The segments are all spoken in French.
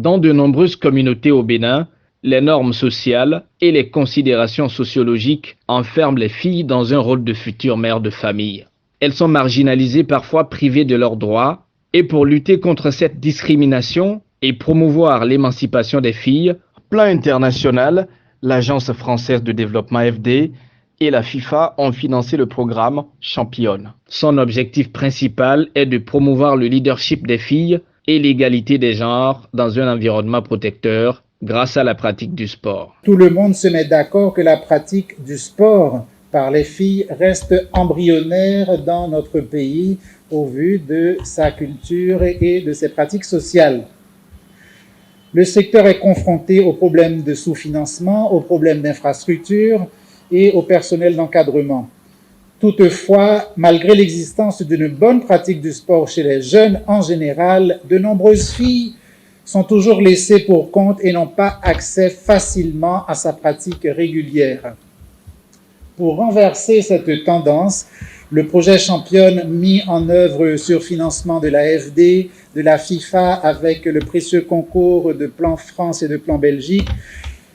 Dans de nombreuses communautés au Bénin, les normes sociales et les considérations sociologiques enferment les filles dans un rôle de futures mères de famille. Elles sont marginalisées, parfois privées de leurs droits, et pour lutter contre cette discrimination et promouvoir l'émancipation des filles, plan international, l'Agence française de développement FD et la FIFA ont financé le programme Championne. Son objectif principal est de promouvoir le leadership des filles et l'égalité des genres dans un environnement protecteur grâce à la pratique du sport. Tout le monde se met d'accord que la pratique du sport par les filles reste embryonnaire dans notre pays au vu de sa culture et de ses pratiques sociales. Le secteur est confronté aux problèmes de sous-financement, aux problèmes d'infrastructure et au personnel d'encadrement. Toutefois, malgré l'existence d'une bonne pratique du sport chez les jeunes en général, de nombreuses filles sont toujours laissées pour compte et n'ont pas accès facilement à sa pratique régulière. Pour renverser cette tendance, le projet Championne, mis en œuvre sur financement de la FD, de la FIFA avec le précieux concours de Plan France et de Plan Belgique,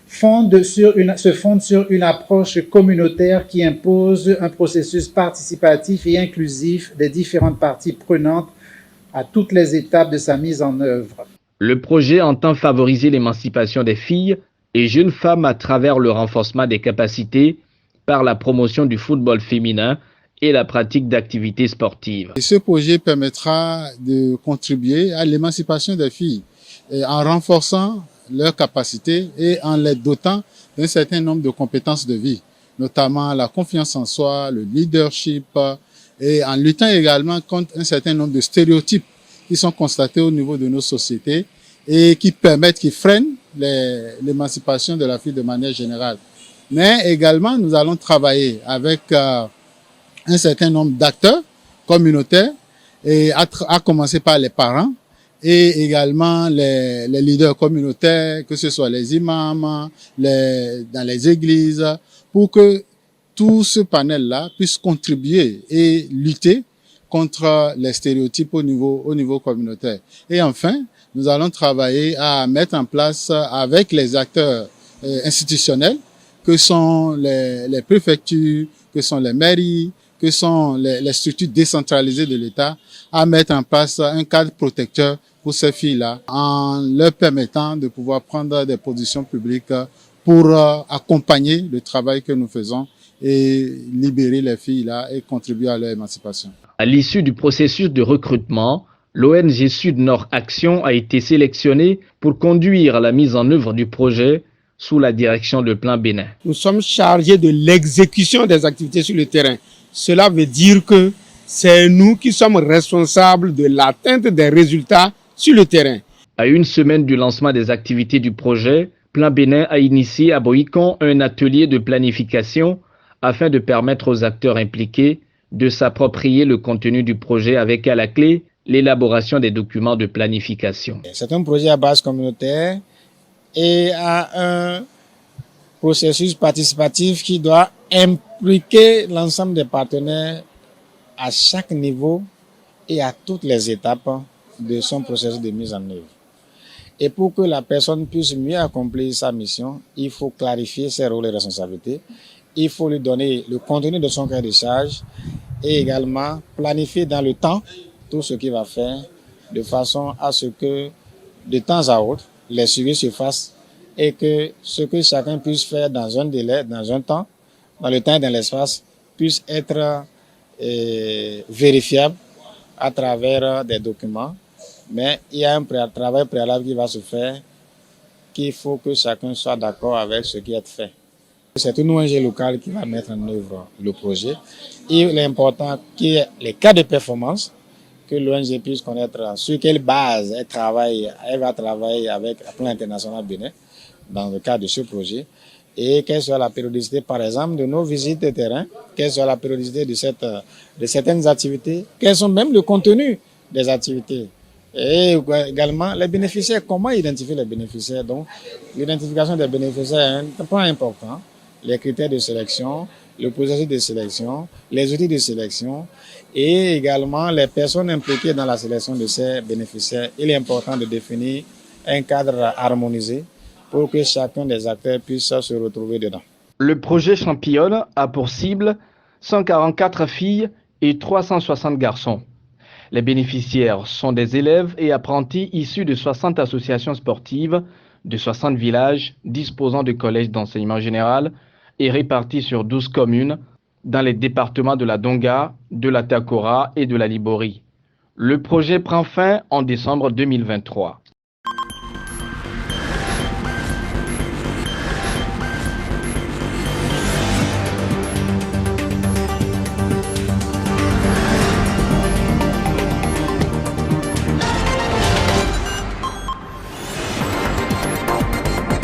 se fonde sur une approche communautaire qui impose un processus participatif et inclusif des différentes parties prenantes à toutes les étapes de sa mise en œuvre. Le projet entend favoriser l'émancipation des filles et jeunes femmes à travers le renforcement des capacités par la promotion du football féminin et la pratique d'activités sportives. Et ce projet permettra de contribuer à l'émancipation des filles en renforçant leurs capacités et en les dotant d'un certain nombre de compétences de vie, notamment la confiance en soi, le leadership, et en luttant également contre un certain nombre de stéréotypes qui sont constatés au niveau de nos sociétés et qui freinent l'émancipation de la fille de manière générale. Mais également, nous allons travailler avec un certain nombre d'acteurs communautaires, et à commencer par les parents, et également les leaders communautaires, que ce soit les imams, dans les églises, pour que tout ce panel-là puisse contribuer et lutter contre les stéréotypes au niveau communautaire. Et enfin, nous allons travailler à mettre en place avec les acteurs institutionnels, que sont les préfectures, que sont les mairies, que sont les structures décentralisées de l'État, à mettre en place un cadre protecteur pour ces filles-là, en leur permettant de pouvoir prendre des positions publiques pour accompagner le travail que nous faisons et libérer les filles-là et contribuer à leur émancipation. À l'issue du processus de recrutement, l'ONG Sud-Nord Action a été sélectionnée pour conduire la mise en œuvre du projet sous la direction de Plan Bénin. Nous sommes chargés de l'exécution des activités sur le terrain. Cela veut dire que c'est nous qui sommes responsables de l'atteinte des résultats sur le terrain. À une semaine du lancement des activités du projet, Plan Bénin a initié à Boïcon un atelier de planification afin de permettre aux acteurs impliqués de s'approprier le contenu du projet avec à la clé l'élaboration des documents de planification. C'est un projet à base communautaire et à un processus participatif qui doit impliquer l'ensemble des partenaires à chaque niveau et à toutes les étapes de son processus de mise en œuvre. Et pour que la personne puisse mieux accomplir sa mission, il faut clarifier ses rôles et responsabilités. Il faut lui donner le contenu de son cahier de charge et également planifier dans le temps tout ce qu'il va faire de façon à ce que de temps à autre, les suivis se fassent et que ce que chacun puisse faire dans un délai, dans un temps, dans le temps et dans l'espace, puisse être vérifiable à travers des documents. Mais il y a un travail préalable qui va se faire, qu'il faut que chacun soit d'accord avec ce qui est fait. C'est une ONG locale qui va mettre en œuvre le projet. Il est important qu'il y ait les cas de performance, que l'ONG puisse connaître sur quelle base elle va travailler avec le Plan international Bénin dans le cadre de ce projet, et quelle soit la périodicité, par exemple, de nos visites de terrain, quelle soit la périodicité de certaines activités, quels sont même le contenu des activités. Et également les bénéficiaires, comment identifier les bénéficiaires. Donc, l'identification des bénéficiaires est un point important. Les critères de sélection, le processus de sélection, les outils de sélection et également les personnes impliquées dans la sélection de ces bénéficiaires. Il est important de définir un cadre harmonisé pour que chacun des acteurs puisse se retrouver dedans. Le projet championne a pour cible 144 filles et 360 garçons. Les bénéficiaires sont des élèves et apprentis issus de 60 associations sportives, de 60 villages disposant de collèges d'enseignement général et répartis sur 12 communes dans les départements de la Donga, de la Takora et de la Libori. Le projet prend fin en décembre 2023.